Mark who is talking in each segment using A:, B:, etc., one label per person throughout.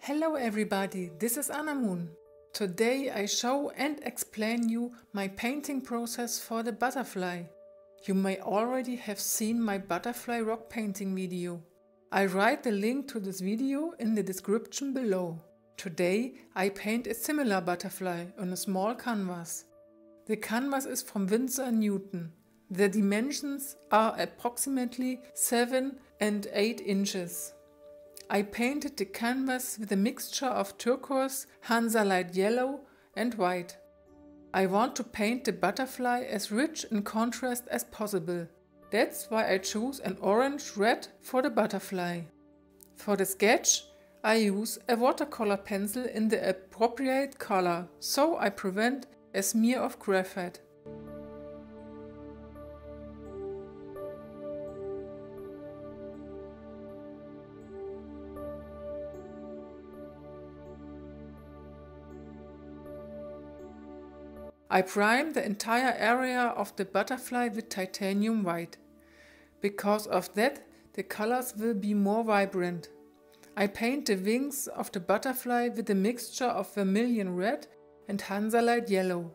A: Hello everybody, this is Anna Moon. Today I show and explain you my painting process for the butterfly. You may already have seen my butterfly rock painting video. I write the link to this video in the description below. Today I paint a similar butterfly on a small canvas. The canvas is from Winsor & Newton. The dimensions are approximately 7 and 8 inches. I painted the canvas with a mixture of turquoise, Hansa light yellow and white. I want to paint the butterfly as rich in contrast as possible. That's why I choose an orange-red for the butterfly. For the sketch, I use a watercolor pencil in the appropriate color, so I prevent a smear of graphite. I prime the entire area of the butterfly with titanium white. Because of that, the colors will be more vibrant. I paint the wings of the butterfly with a mixture of vermilion red and Hansa light yellow.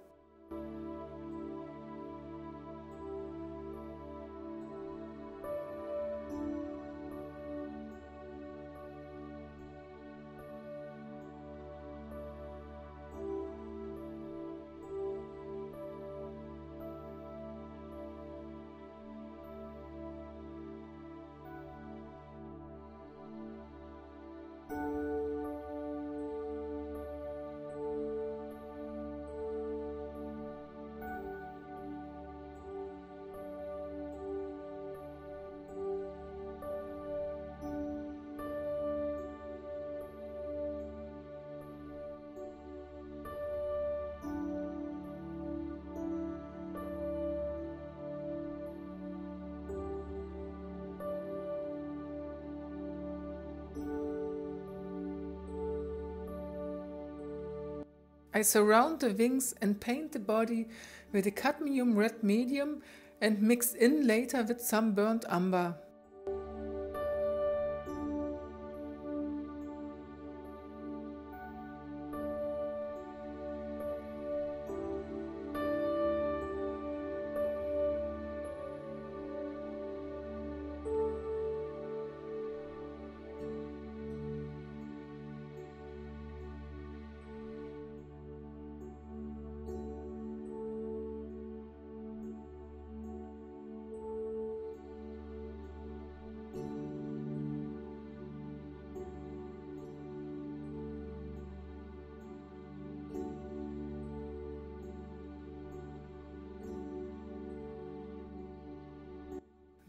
A: I surround the wings and paint the body with a cadmium red medium and mix in later with some burnt umber.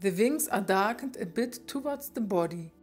A: The wings are darkened a bit towards the body.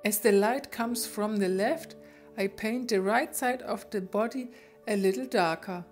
A: As the light comes from the left, I paint the right side of the body a little darker.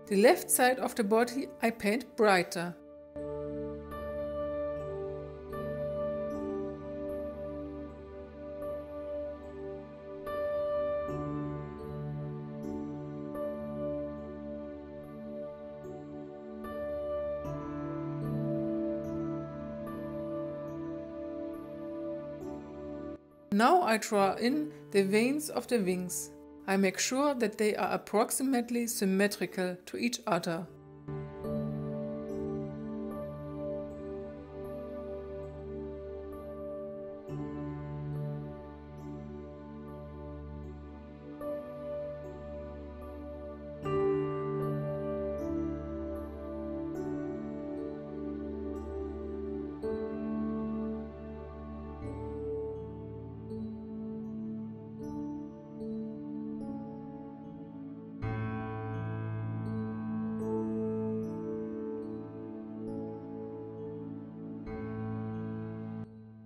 A: The left side of the body I paint brighter. Now I draw in the veins of the wings. I make sure that they are approximately symmetrical to each other.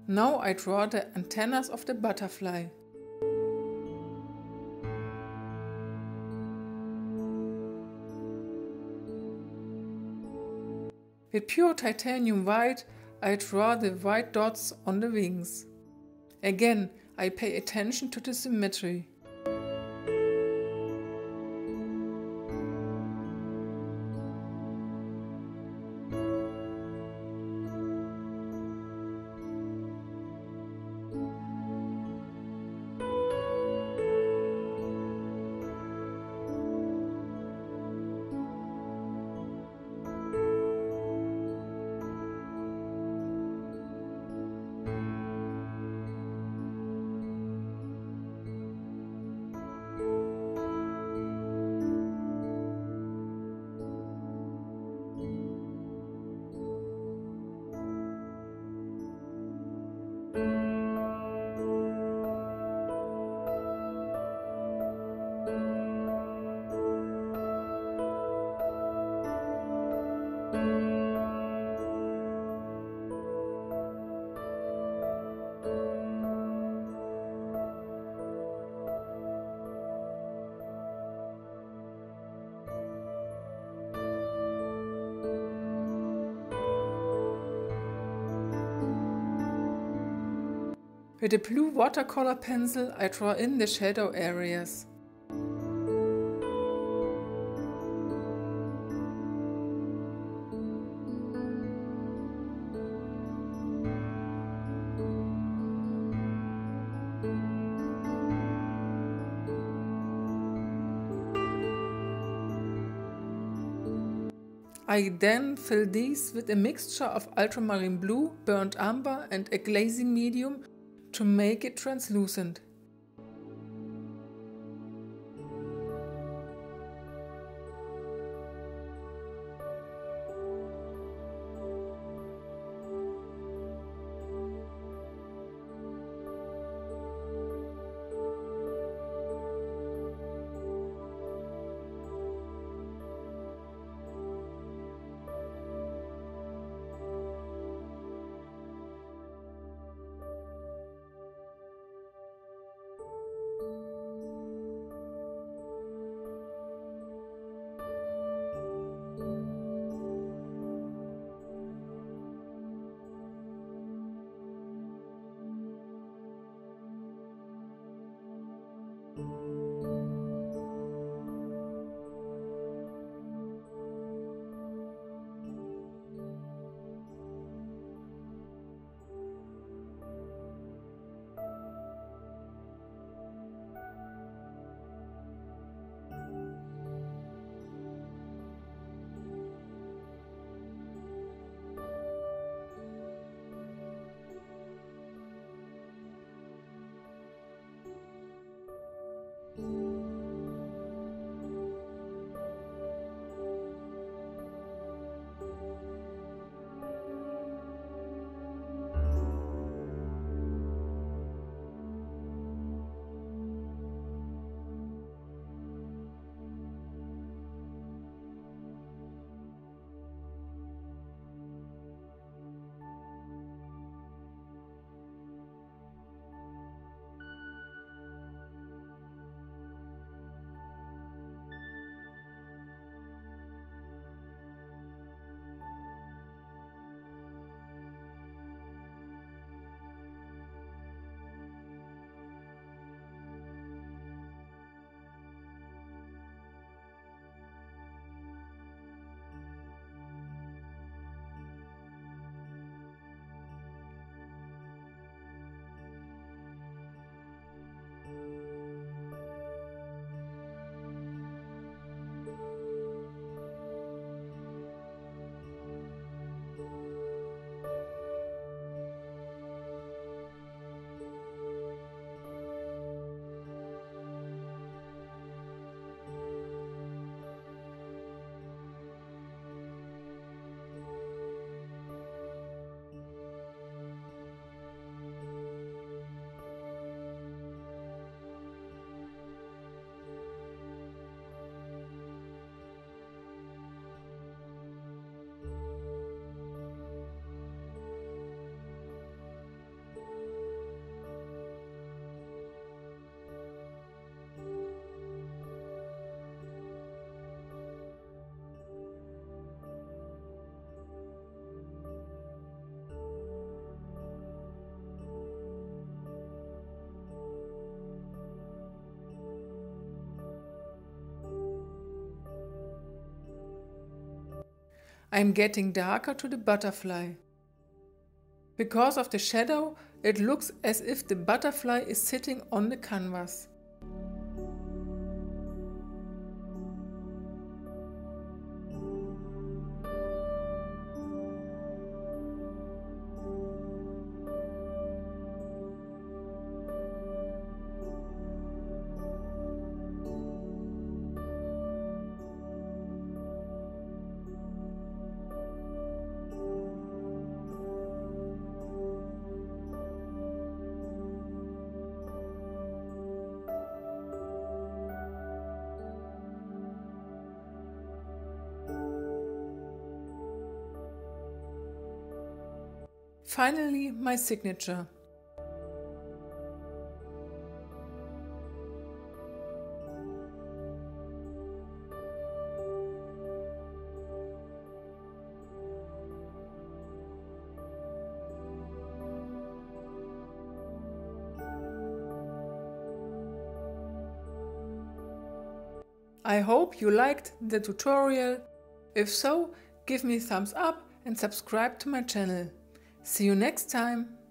A: Now I draw the antennas of the butterfly. With pure titanium white, I draw the white dots on the wings. Again, I pay attention to the symmetry. With a blue watercolor pencil, I draw in the shadow areas. I then fill these with a mixture of ultramarine blue, burnt umber and a glazing medium to make it translucent. I'm getting darker to the butterfly. Because of the shadow, it looks as if the butterfly is sitting on the canvas. Finally, my signature. I hope you liked the tutorial. If so, give me a thumbs up and subscribe to my channel. See you next time!